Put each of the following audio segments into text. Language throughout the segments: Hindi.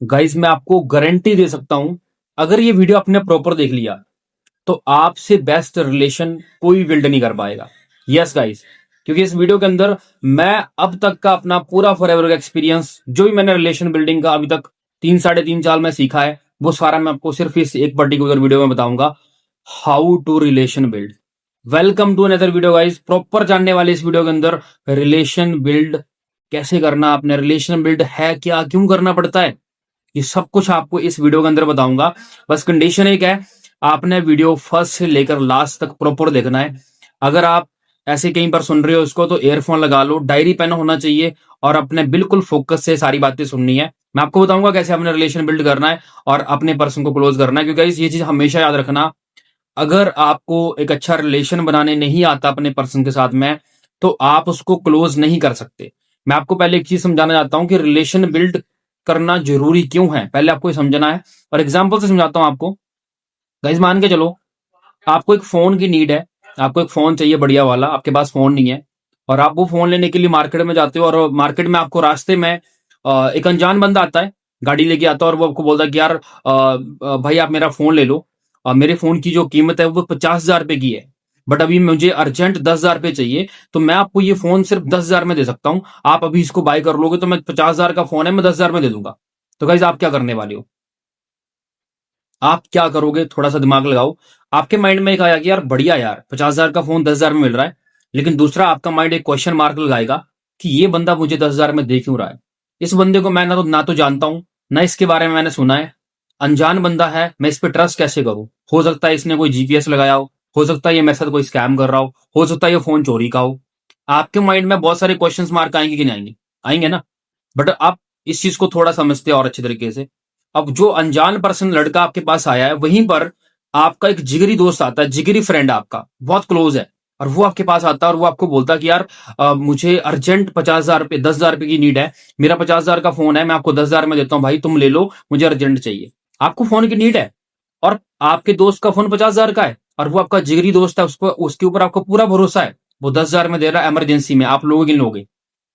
गाइज मैं आपको गारंटी दे सकता हूं, अगर ये वीडियो आपने प्रॉपर देख लिया तो आपसे बेस्ट रिलेशन कोई बिल्ड नहीं कर पाएगा। यस गाइज, क्योंकि इस वीडियो के अंदर मैं अब तक का अपना पूरा फॉरएवर का एक्सपीरियंस, जो भी मैंने रिलेशन बिल्डिंग का अभी तक 3 साढ़े 3 साल में सीखा है, वो सारा मैं आपको सिर्फ इस एक पर्टिकुलर वीडियो में बताऊंगा। How to relation build. Welcome to another video guys. Proper जानने वाले इस वीडियो के अंदर रिलेशन बिल्ड कैसे करना, अपने रिलेशन बिल्ड है क्या, क्यों करना पड़ता है, ये सब कुछ आपको इस वीडियो के अंदर बताऊंगा। बस कंडीशन एक है, आपने वीडियो फर्स्ट से लेकर लास्ट तक प्रॉपर देखना है। अगर आप ऐसे कहीं पर सुन रहे हो इसको तो एयरफोन लगा लो, डायरी पेन होना चाहिए और अपने बिल्कुल फोकस से सारी बातें सुननी है। मैं आपको बताऊंगा कैसे अपने रिलेशन बिल्ड करना है और अपने पर्सन को क्लोज करना है, क्योंकि ये चीज हमेशा याद रखना, अगर आपको एक अच्छा रिलेशन बनाने नहीं आता अपने पर्सन के साथ में, तो आप उसको क्लोज नहीं कर सकते। मैं आपको पहले एक चीज समझाना चाहता हूं कि रिलेशन बिल्ड करना जरूरी क्यों है, पहले आपको ये समझना है और एग्जांपल से समझाता हूं आपको। गाइस मान के चलो, आपको एक फोन की नीड है, आपको एक फोन चाहिए बढ़िया वाला, आपके पास फोन नहीं है और आप वो फोन लेने के लिए मार्केट में जाते हो और मार्केट में आपको रास्ते में एक अनजान बंदा आता है, गाड़ी लेके आता है और वो आपको बोलता है कि यार भाई आप मेरा फोन ले लो और मेरे फोन की जो कीमत है वो 50,000 रुपए की है, बट अभी मुझे अर्जेंट 10,000 रुपए चाहिए, तो मैं आपको ये फोन सिर्फ 10,000 में दे सकता हूं। आप अभी इसको बाय कर लोगे तो मैं 50,000 का फोन है, मैं 10,000 में दे दूंगा। तो गाइज आप क्या करने वाले हो, आप क्या करोगे, थोड़ा सा दिमाग लगाओ। आपके माइंड में एक आया कि यार बढ़िया, यार 50,000 का फोन 10,000 में मिल रहा है, लेकिन दूसरा आपका माइंड एक क्वेश्चन मार्क लगाएगा कि ये बंदा मुझे 10,000 में दे क्यों रहा है। इस बंदे को मैं ना तो जानता हूं, ना इसके बारे में मैंने सुना है, अनजान बंदा है, मैं इस पे ट्रस्ट कैसे करूं। हो सकता है इसने कोई जीपीएस लगाया हो सकता है ये मेरे साथ कोई स्कैम कर रहा हो सकता है ये फोन चोरी का हो। आपके माइंड में बहुत सारे क्वेश्चन मार्क आएंगे कि नहीं आएंगे, आएंगे ना। बट आप इस चीज को थोड़ा समझते हैं और अच्छे तरीके से। अब जो अनजान पर्सन लड़का आपके पास आया है, वहीं पर आपका एक जिगरी दोस्त आता है, जिगरी फ्रेंड आपका बहुत क्लोज है, और वो आपके पास आता है और वो आपको बोलता है कि यार मुझे अर्जेंट 50,000 रुपए 10,000 रुपए की नीड है, मेरा 50,000 का फोन है, मैं आपको 10,000 में देता हूँ भाई, तुम ले लो, मुझे अर्जेंट चाहिए। आपको फोन की नीड है और आपके दोस्त का फोन 50,000 का है और वो आपका जिगरी दोस्त है, उसको उसके ऊपर आपको पूरा भरोसा है, वो 10,000 में दे रहा है इमरजेंसी में, आप लोगोगे कि नहीं लोगे।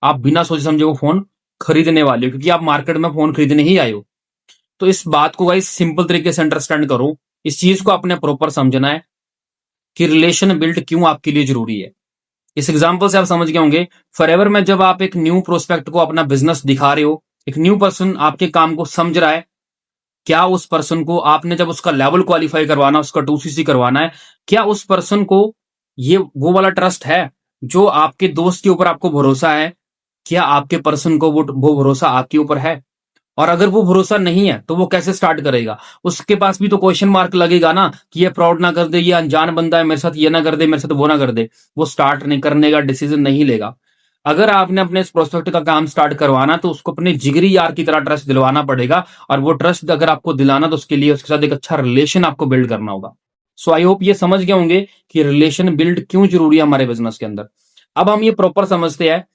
आप बिना सोचे समझे वो फोन खरीदने वाले हो, क्योंकि आप मार्केट में फोन खरीदने ही आए हो। तो इस बात को गाइस सिंपल तरीके से अंडरस्टैंड करो, इस चीज को आपने प्रॉपर समझना है कि रिलेशन बिल्ड क्यों आपके लिए जरूरी है। इस एग्जांपल से आप समझ गए होंगे, फॉरएवर में जब आप एक न्यू प्रोस्पेक्ट को अपना बिजनेस दिखा रहे हो, एक न्यू पर्सन आपके काम को समझ रहा है, क्या उस पर्सन को आपने जब उसका लेवल क्वालिफाई करवाना, उसका 2CC करवाना है, क्या उस पर्सन को ये वो वाला ट्रस्ट है जो आपके दोस्त के ऊपर आपको भरोसा है, क्या आपके पर्सन को वो भरोसा आपके ऊपर है। और अगर वो भरोसा नहीं है तो वो कैसे स्टार्ट करेगा, उसके पास भी तो क्वेश्चन मार्क लगेगा ना कि ये फ्रॉड ना कर दे, ये अनजान बंदा है, मेरे साथ ये ना कर दे, मेरे साथ वो ना कर दे। वो स्टार्ट नहीं करने का डिसीजन नहीं लेगा। अगर आपने अपने इस प्रोस्पेक्ट का काम स्टार्ट करवाना तो उसको अपने जिगरी यार की तरह ट्रस्ट दिलवाना पड़ेगा, और वो ट्रस्ट अगर आपको दिलाना तो उसके लिए उसके साथ एक अच्छा रिलेशन आपको बिल्ड करना होगा। सो आई होप ये समझ गए होंगे कि रिलेशन बिल्ड क्यों जरूरी है हमारे बिजनेस के अंदर। अब हम ये प्रॉपर समझते हैं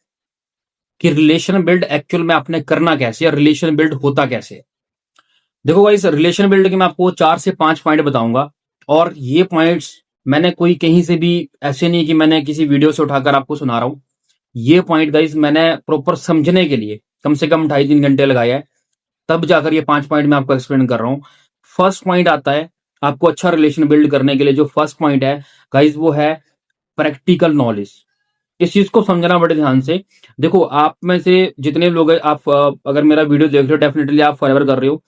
कि रिलेशन बिल्ड एक्चुअल में आपने करना कैसे, या रिलेशन बिल्ड होता कैसे। देखो भाई, रिलेशन बिल्ड के मैं आपको 4 से 5 पॉइंट बताऊंगा, और ये पॉइंट्स मैंने कोई कहीं से भी ऐसे नहीं कि मैंने किसी वीडियो से उठाकर आपको सुना रहा हूं। ये पॉइंट गाइस मैंने प्रॉपर समझने के लिए कम से कम 2.5-3 घंटे लगाया है, तब जाकर ये 5 पॉइंट मैं आपको एक्सप्लेन कर रहा हूँ। फर्स्ट पॉइंट आता है आपको अच्छा रिलेशन बिल्ड करने के लिए, जो फर्स्ट पॉइंट है गाइस वो है प्रैक्टिकल नॉलेज। इस चीज को समझना बड़े ध्यान से। देखो आप में से जितने लोग हैं, आप अगर मेरा वीडियो देख रहे हो, डेफिनेटली आप फॉरएवर कर रहे हो,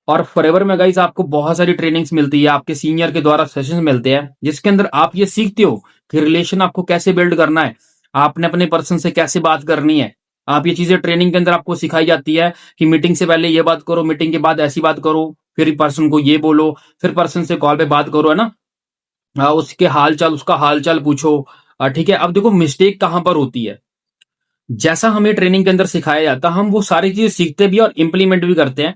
और फॉरएवर में गाइस आपको बहुत सारी ट्रेनिंग्स मिलती है, आपके सीनियर के द्वारा सेशंस मिलते हैं, जिसके अंदर आप ये सीखते हो कि रिलेशन आपको कैसे बिल्ड करना है, आपने अपने पर्सन से कैसे बात करनी है। आप ये चीजें ट्रेनिंग के अंदर आपको सिखाई जाती है कि मीटिंग से पहले ये बात करो, मीटिंग के बाद ऐसी बात करो, फिर पर्सन को ये बोलो, फिर पर्सन से कॉल पे बात करो, है ना। उसके हाल चाल, उसका हाल चाल पूछो। ठीक है, अब देखो मिस्टेक कहां पर होती है, जैसा हमें ट्रेनिंग के अंदर सिखाया जाता है हम वो सारी चीजें सीखते भी और इंप्लीमेंट भी करते हैं,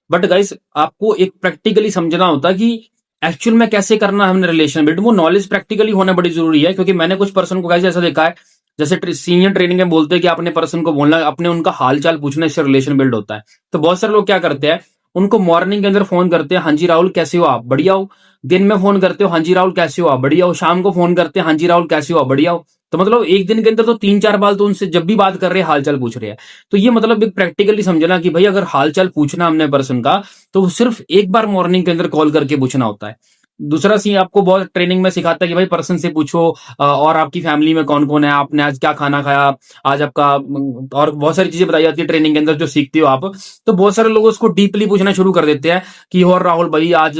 बट गाइस आपको एक प्रैक्टिकली समझना होता है कि एक्चुअल में कैसे करना है हमने रिलेशन बिल्ड। वो नॉलेज प्रैक्टिकली होना बड़ी जरूरी है, क्योंकि मैंने कुछ पर्सन को गाइस ऐसा देखा है, जैसे सीनियर ट्रेनिंग में बोलते हैं कि अपने पर्सन को बोलना, अपने उनका हाल चाल पूछना, इससे रिलेशन बिल्ड होता है। तो बहुत सारे लोग क्या करते हैं, उनको मॉर्निंग के अंदर फोन करते हैं, हाँ जी राहुल कैसे हो आप, बढ़िया हो। दिन में फोन करते हो, हाँ जी राहुल कैसे हो आप, बढ़िया हो। शाम को फोन करते हैं, हाँ जी राहुल कैसे हो आप, बढ़िया हो। तो मतलब एक दिन के अंदर तो 3-4 बार तो उनसे जब भी बात कर रहे हैं हालचाल पूछ रहे हैं। तो ये मतलब एक प्रैक्टिकली समझना कि भाई अगर हालचाल पूछना हमने पर्सन का, तो सिर्फ एक बार मॉर्निंग के अंदर कॉल करके पूछना होता है। दूसरा सी आपको बहुत ट्रेनिंग में सिखाता है कि भाई पर्सन से पूछो और आपकी फैमिली में कौन कौन है, आपने आज क्या खाना खाया, आज आपका और बहुत सारी चीजें बताई जाती है ट्रेनिंग के अंदर जो सीखते हो आप। तो बहुत सारे लोग उसको डीपली पूछना शुरू कर देते हैं कि और राहुल भाई आज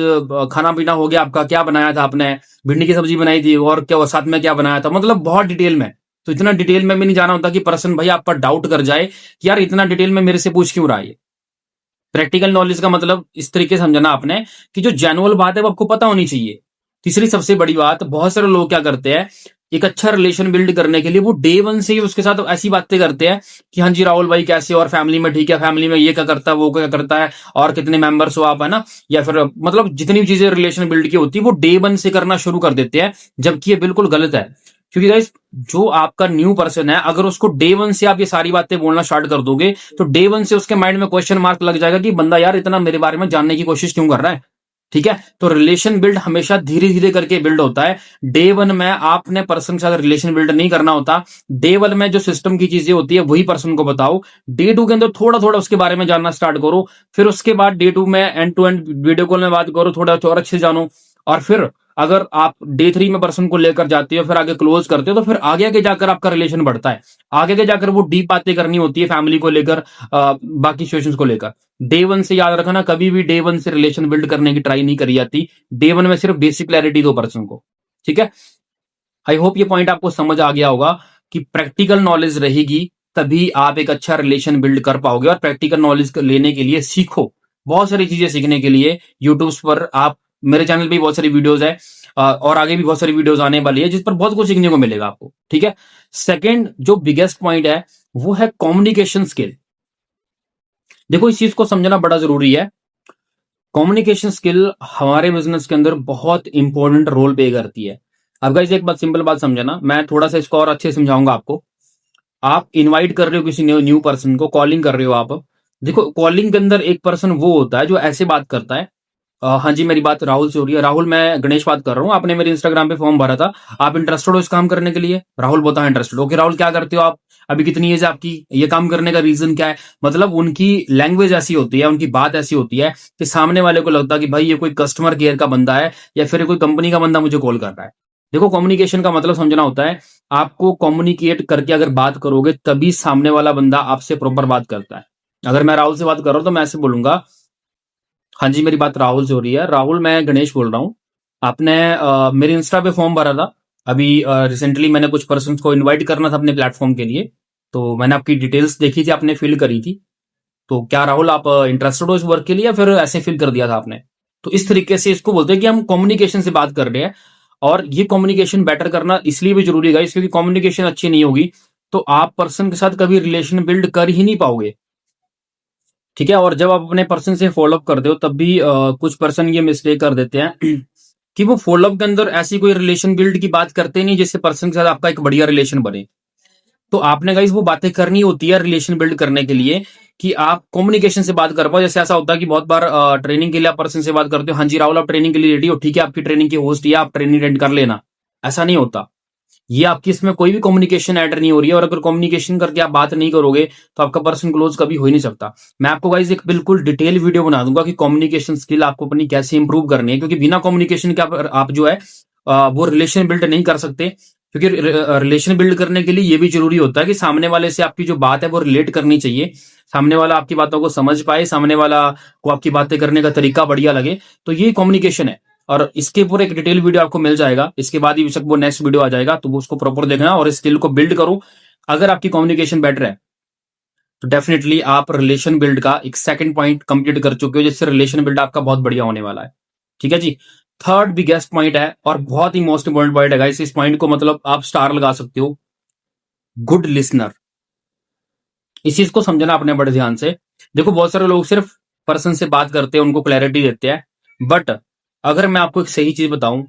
खाना पीना हो गया आपका, क्या बनाया था आपने, भिंडी की सब्जी बनाई थी और क्या साथ में क्या बनाया था, मतलब बहुत डिटेल में। तो इतना डिटेल में भी नहीं जाना होता कि पर्सन भाई आप पर डाउट कर जाए कि यार इतना डिटेल में मेरे से पूछ क्यों रहा है। प्रैक्टिकल नॉलेज का मतलब इस तरीके से समझना आपने कि जो जेन्युइन बात है वो आपको पता होनी चाहिए। तीसरी सबसे बड़ी बात, बहुत सारे लोग क्या करते हैं, एक अच्छा रिलेशन बिल्ड करने के लिए वो डे वन से ही उसके साथ ऐसी बातें करते हैं कि हाँ जी राहुल भाई कैसे हो, और फैमिली में ठीक है, फैमिली में ये क्या करता है वो क्या करता है, और कितने मेंबर्स हो आप, है ना। या फिर मतलब जितनी भी चीजें रिलेशन बिल्ड की होती है वो डे वन से करना शुरू कर देते हैं, जबकि ये बिल्कुल गलत है। क्योंकि गाइस जो आपका न्यू पर्सन है, अगर उसको डे वन से आप ये सारी बातें बोलना स्टार्ट कर दोगे, तो डे वन से उसके माइंड में क्वेश्चन मार्क लग जाएगा कि बंदा यार इतना मेरे बारे में जानने की कोशिश क्यों कर रहा है। ठीक है, तो रिलेशन बिल्ड हमेशा धीरे धीरे करके बिल्ड होता है। डे वन में आपने पर्सन के साथ रिलेशन बिल्ड नहीं करना होता। डे वन में जो सिस्टम की चीजें होती है वही पर्सन को बताओ। डे टू के अंदर थोड़ा थोड़ा उसके बारे में जानना स्टार्ट करो। फिर उसके बाद डे टू में end to end video call में बात करो, थोड़ा और अच्छे से जानो। और फिर अगर आप डे थ्री में पर्सन को लेकर जाते हो, फिर आगे क्लोज करते हो, तो फिर आगे आगे जाकर आपका रिलेशन बढ़ता है। आगे आगे जाकर वो डीप बातें करनी होती है फैमिली को लेकर, बाकी सिचुएशंस को लेकर। डे वन से याद रखना, कभी भी डे वन से रिलेशन बिल्ड करने की ट्राई नहीं करी जाती। डे वन में सिर्फ बेसिक क्लैरिटी दो पर्सन को। ठीक है, आई होप ये पॉइंट आपको समझ आ गया होगा कि प्रैक्टिकल नॉलेज रहेगी तभी आप एक अच्छा रिलेशन बिल्ड कर पाओगे। और प्रैक्टिकल नॉलेज लेने के लिए सीखो, बहुत सारी चीजें सीखने के लिए यूट्यूब पर आप, मेरे चैनल पे भी बहुत सारी वीडियोस है, और आगे भी बहुत सारी वीडियोस आने वाली है जिस पर बहुत कुछ सीखने को मिलेगा आपको। ठीक है, सेकंड जो बिगेस्ट पॉइंट है वो है कम्युनिकेशन स्किल। देखो इस चीज को समझना बड़ा जरूरी है। कम्युनिकेशन स्किल हमारे बिजनेस के अंदर बहुत इंपॉर्टेंट रोल प्ले करती है। अब गाइस एक बात, सिंपल बात समझना, मैं थोड़ा सा इसको और अच्छे से समझाऊंगा आपको। आप इनवाइट कर रहे हो किसी न्यू पर्सन को, कॉलिंग कर रहे हो आप। देखो कॉलिंग के अंदर एक पर्सन वो होता है जो ऐसे बात करता है, हाँ जी मेरी बात राहुल से हो रही है, राहुल मैं गणेश बात कर रहा हूँ, आपने मेरे इंस्टाग्राम पे फॉर्म भरा था, आप इंटरेस्टेड हो इस काम करने के लिए। राहुल बोलता है इंटरेस्टेड। ओके राहुल क्या करते हो आप, अभी कितनी एज है आपकी, ये काम करने का रीजन क्या है। मतलब उनकी लैंग्वेज ऐसी होती है, उनकी बात ऐसी होती है कि सामने वाले को लगता है कि भाई ये कोई कस्टमर केयर का बंदा है या फिर कोई कंपनी का बंदा मुझे कॉल कर रहा है। देखो कम्युनिकेशन का मतलब समझना होता है, आपको कम्युनिकेट करके अगर बात करोगे तभी सामने वाला बंदा आपसे प्रॉपर बात करता है। अगर मैं राहुल से बात कर रहा हूं तो मैं ऐसे बोलूंगा, हाँ जी मेरी बात राहुल से हो रही है, राहुल मैं गणेश बोल रहा हूँ, आपने मेरे इंस्टा पे फॉर्म भरा था। अभी रिसेंटली मैंने कुछ पर्सन को इनवाइट करना था अपने प्लेटफॉर्म के लिए, तो मैंने आपकी डिटेल्स देखी थी, आपने फिल करी थी। तो क्या राहुल आप इंटरेस्टेड हो इस वर्क के लिए या फिर ऐसे फिल कर दिया था आपने। तो इस तरीके से इसको बोलते हैं कि हम कम्युनिकेशन से बात कर रहे हैं। और ये कम्युनिकेशन बेटर करना इसलिए भी जरूरी है क्योंकि कम्युनिकेशन अच्छी नहीं होगी तो आप पर्सन के साथ कभी रिलेशन बिल्ड कर ही नहीं पाओगे। ठीक है, और जब आप अपने पर्सन से फॉलोअप करते हो तब भी कुछ पर्सन ये मिस्टेक कर देते हैं कि वो फॉलोअप के अंदर ऐसी कोई रिलेशन बिल्ड की बात करते नहीं जिससे पर्सन के साथ आपका एक बढ़िया रिलेशन बने। तो आपने गाइस वो बातें करनी होती है रिलेशन बिल्ड करने के लिए कि आप कम्युनिकेशन से बात कर पाओ। जैसे ऐसा होता है कि बहुत बार ट्रेनिंग के लिए आप पर्सन से बात करते हो, हाँ जी राहुल आप ट्रेनिंग के लिए रेडी हो, ठीक है आपकी ट्रेनिंग की होस्ट या आप ट्रेनिंग अटेंड कर लेना। ऐसा नहीं होता, ये आपकी इसमें कोई भी कम्युनिकेशन ऐड नहीं हो रही है। और अगर कम्युनिकेशन करके आप बात नहीं करोगे तो आपका पर्सन क्लोज कभी हो ही नहीं सकता। मैं आपको गाइस एक बिल्कुल डिटेल वीडियो बना दूंगा कि कम्युनिकेशन स्किल आपको अपनी कैसे इंप्रूव करनी है, क्योंकि बिना कम्युनिकेशन के आप जो है वो रिलेशन बिल्ड नहीं कर सकते। क्योंकि रिलेशन बिल्ड करने के लिए ये भी जरूरी होता है कि सामने वाले से आपकी जो बात है वो रिलेट करनी चाहिए, सामने वाला आपकी बातों को समझ पाए, सामने वाला को आपकी बातें करने का तरीका बढ़िया लगे, तो ये कम्युनिकेशन है। और इसके ऊपर एक डिटेल वीडियो आपको मिल जाएगा, इसके बाद ही बेशक वो नेक्स्ट वीडियो आ जाएगा, तो वो उसको प्रॉपर देखना और स्किल को बिल्ड करो। अगर आपकी कम्युनिकेशन बेटर है तो डेफिनेटली आप रिलेशन बिल्ड का एक सेकंड पॉइंट कंप्लीट कर चुके हो, जिससे रिलेशन बिल्ड आपका बहुत बढ़िया होने वाला है। ठीक है जी, थर्ड बिगेस्ट पॉइंट है और बहुत ही मोस्ट इंपॉर्टेंट पॉइंट है गाइस, इस पॉइंट को मतलब आप स्टार लगा सकते हो, गुड लिसनर। इस चीज को समझना अपने बड़े ध्यान से। देखो बहुत सारे लोग सिर्फ पर्सन से बात करते हैं, उनको क्लैरिटी देते हैं, बट अगर मैं आपको एक सही चीज बताऊं,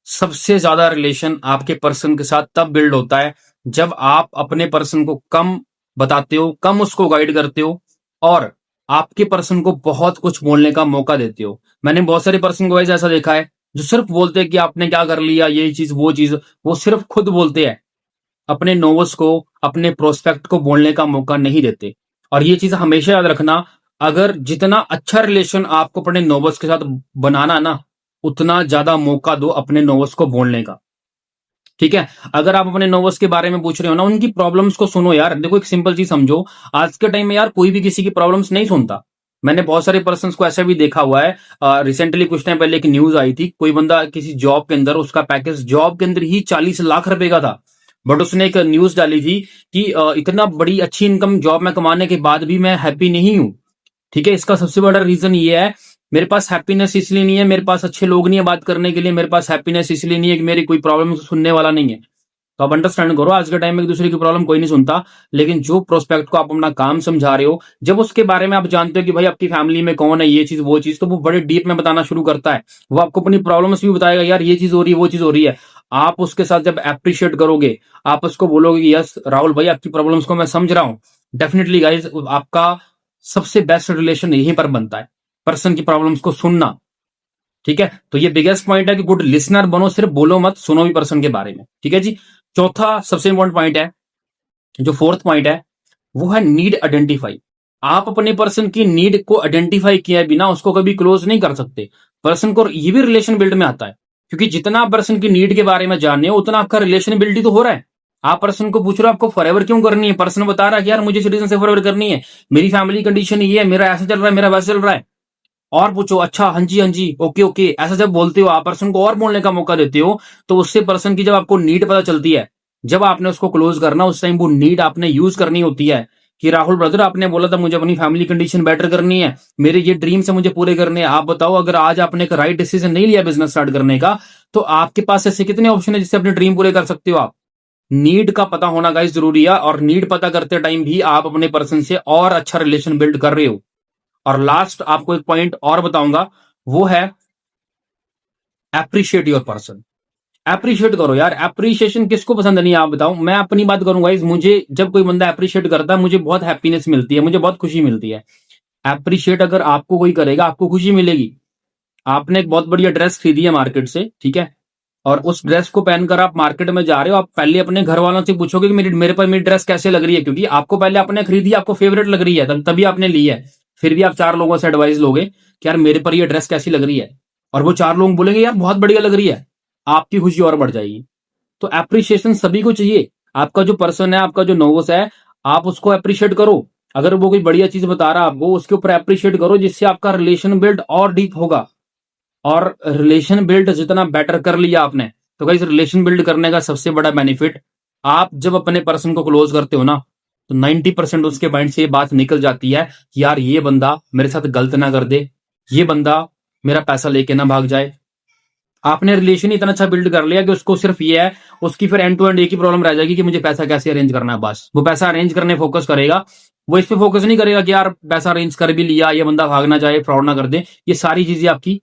सबसे ज्यादा रिलेशन आपके पर्सन के साथ तब बिल्ड होता है जब आप अपने पर्सन को कम बताते हो, कम उसको गाइड करते हो और आपके पर्सन को बहुत कुछ बोलने का मौका देते हो। मैंने बहुत सारे पर्सन को ऐसा देखा है जो सिर्फ बोलते हैं कि आपने क्या कर लिया, ये चीज वो चीज, वो सिर्फ खुद बोलते हैं, अपने नोवस को, अपने प्रोस्पेक्ट को बोलने का मौका नहीं देते। और ये चीज हमेशा याद रखना, अगर जितना अच्छा रिलेशन आपको अपने नोवस के साथ बनाना ना, उतना ज्यादा मौका दो अपने नोवस को बोलने का। ठीक है, अगर आप अपने नोवस के बारे में पूछ रहे हो ना, उनकी प्रॉब्लम्स को सुनो यार। देखो एक सिंपल चीज समझो, आज के टाइम में यार कोई भी किसी की प्रॉब्लम्स नहीं सुनता। मैंने बहुत सारे पर्सन को ऐसा भी देखा हुआ है। रिसेंटली कुछ टाइम पहले एक न्यूज आई थी, कोई बंदा किसी जॉब के अंदर, उसका पैकेज जॉब के अंदर ही 40 लाख रुपए का था, बट उसने एक न्यूज डाली थी कि इतना बड़ी अच्छी इनकम जॉब में कमाने के बाद भी मैं हैप्पी नहीं हूं। ठीक है, इसका सबसे बड़ा रीजन ये है, मेरे पास हैप्पीनेस इसलिए नहीं है, मेरे पास अच्छे लोग नहीं है बात करने के लिए, मेरे पास हैप्पीनेस इसलिए नहीं है कि मेरी कोई प्रॉब्लम सुनने वाला नहीं है। तो आप अंडरस्टैंड करो, आज के टाइम में एक दूसरे की प्रॉब्लम कोई नहीं सुनता, लेकिन जो प्रोस्पेक्ट को आप अपना काम समझा रहे हो, जब उसके बारे में आप जानते हो कि भाई आपकी फैमिली में कौन है, ये चीज वो चीज, तो वो बड़े डीप में बताना शुरू करता है। वो आपको अपनी प्रॉब्लम्स भी बताएगा, यार ये चीज हो रही है, वो चीज हो रही है। आप उसके साथ जब अप्रिशिएट करोगे, आप उसको बोलोगे कि यस राहुल भाई आपकी प्रॉब्लम्स को मैं समझ रहा हूं, डेफिनेटली गाइज आपका सबसे बेस्ट रिलेशन यहीं पर बनता है, पर्सन की प्रॉब्लम्स को सुनना। ठीक है, तो ये बिगेस्ट पॉइंट है कि गुड लिसनर बनो, सिर्फ बोलो मत, सुनो भी पर्सन के बारे में। ठीक है जी। चौथा सबसे इंपॉर्टेंट पॉइंट है, जो फोर्थ पॉइंट है, वो है नीड आइडेंटिफाई। आप अपने पर्सन की नीड को आइडेंटिफाई किए बिना उसको कभी क्लोज नहीं कर सकते। पर्सन को ये भी रिलेशन बिल्ड में आता है, क्योंकि जितना आप पर्सन की नीड के बारे में जान रहे हो, उतना आपका रिलेशन बिल्ड ही तो हो रहा है। आप पर्सन को पूछ रहे हो आपको फॉरएवर क्यों करनी है, पर्सन बता रहा है कि यार मुझे इस रीजन से फॉरएवर करनी है, मेरी फैमिली कंडीशन ये है, मेरा ऐसा चल रहा है, मेरा वैसा चल रहा है। और पूछो अच्छा हाँ जी ओके ओके, ऐसा जब बोलते हो, आप पर्सन को और बोलने का मौका देते हो, तो उससे पर्सन की जब आपको नीड पता चलती है, जब आपने उसको क्लोज करना, उस टाइम वो नीड आपने यूज करनी होती है कि राहुल ब्रदर आपने बोला था मुझे अपनी फैमिली कंडीशन बेटर करनी है, मेरे ये ड्रीम्स है मुझे पूरे करने हैं। आप बताओ, अगर आज आपने एक राइट डिसीजन नहीं लिया बिजनेस स्टार्ट करने का, तो आपके पास ऐसे कितने ऑप्शन है जिससे अपने ड्रीम पूरे कर सकते हो आप। नीड का पता होना गाइस जरूरी है, और नीड पता करते टाइम भी आप अपने पर्सन से और अच्छा रिलेशन बिल्ड कर रहे हो। और लास्ट आपको एक पॉइंट और बताऊंगा, वो है एप्रिशिएट योर पर्सन। एप्रिशिएट करो यार, एप्रिशिएशन किसको पसंद नहीं है आप बताओ। मैं अपनी बात करूंगा इस, मुझे जब कोई बंदा एप्रिशिएट करता है, मुझे बहुत हैप्पीनेस मिलती है, मुझे बहुत खुशी मिलती है। एप्रिशिएट अगर आपको कोई करेगा, आपको खुशी मिलेगी। आपने एक बहुत बढ़िया ड्रेस खरीदी है मार्केट से, ठीक है, और उस ड्रेस को पहनकर आप मार्केट में जा रहे हो, आप पहले अपने घर वालों से पूछोगे कि मेरे पर मेरी ड्रेस कैसे लग रही है, क्योंकि आपको पहले आपने खरीदी, आपको फेवरेट लग रही है, तभी आपने ली है। फिर भी आप 4 लोगों से एडवाइस लोगे कि यार मेरे पर ये ड्रेस कैसी लग रही है, और वो 4 लोग बोलेंगे यार बहुत बढ़िया लग रही है, आपकी खुशी और बढ़ जाएगी। तो एप्रिशिएशन सभी को चाहिए। आपका जो पर्सन है, आपका जो नोवस है, आप उसको अप्रिशिएट करो। अगर वो कोई बढ़िया चीज बता रहा है आपको, उसके ऊपर अप्रिशिएट करो, जिससे आपका रिलेशन बिल्ड और डीप होगा। और रिलेशन बिल्ड जितना बेटर कर लिया आपने, तो गाइस रिलेशन बिल्ड करने का सबसे बड़ा बेनिफिट, आप जब अपने पर्सन को क्लोज करते हो ना, तो 90% उसके माइंड से ये बात निकल जाती है कि यार ये बंदा मेरे साथ गलत ना कर दे, ये बंदा मेरा पैसा लेके ना भाग जाए। आपने रिलेशन इतना अच्छा बिल्ड कर लिया कि उसको सिर्फ ये है, उसकी फिर एंड टू एंड एक ही प्रॉब्लम रह जाएगी कि मुझे पैसा कैसे अरेंज करना है। बस वो पैसा अरेंज करने फोकस करेगा, वो इस पे फोकस नहीं करेगा कि यार पैसा अरेंज कर भी लिया, ये बंदा भाग ना जाए, फ्रॉड ना कर दे। ये सारी चीजें आपकी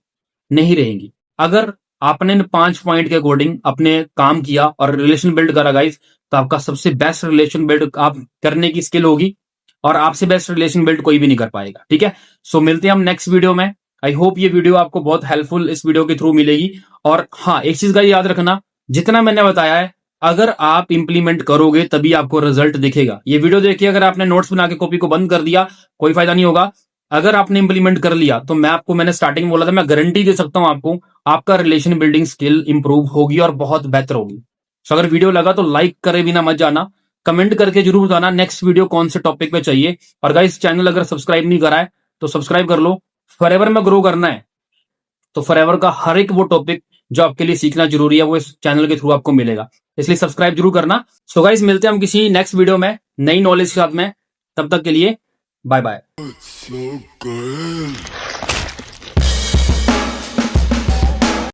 नहीं रहेंगी। अगर आपने इन 5 पॉइंट के अकॉर्डिंग अपने काम किया और रिलेशन बिल्ड करा गाइस, तो आपका सबसे बेस्ट रिलेशन बिल्ड आप करने की स्किल होगी, और आपसे बेस्ट रिलेशन बिल्ड कोई भी नहीं कर पाएगा। ठीक है, सो मिलते हैं हम नेक्स्ट वीडियो में। आई होप ये वीडियो आपको बहुत हेल्पफुल इस वीडियो के थ्रू मिलेगी। और हाँ, एक चीज का याद रखना, जितना मैंने बताया है, अगर आप इंप्लीमेंट करोगे तभी आपको रिजल्ट दिखेगा। ये वीडियो देखिए, अगर आपने नोट्स बना के कॉपी को बंद कर दिया, कोई फायदा नहीं होगा। अगर आपने इंप्लीमेंट कर लिया, तो मैंने स्टार्टिंग में बोला था, मैं गारंटी दे सकता हूं आपको, आपका रिलेशन बिल्डिंग स्किल इंप्रूव होगी और बहुत बेहतर होगी। सो अगर वीडियो लगा तो लाइक करे बिना मत जाना, कमेंट करके जरूर बताना नेक्स्ट वीडियो कौन से टॉपिक पे चाहिए। और गाइस चैनल अगर सब्सक्राइब नहीं करा है तो सब्सक्राइब कर लो। फॉरएवर में ग्रो करना है, तो फॉरएवर का हर एक वो टॉपिक जो आपके लिए सीखना जरूरी है, वो इस चैनल के थ्रू आपको मिलेगा, इसलिए सब्सक्राइब जरूर करना। सो गाइस मिलते हैं हम किसी नेक्स्ट वीडियो में नई नॉलेज के साथ में, तब तक के लिए बाय बाय।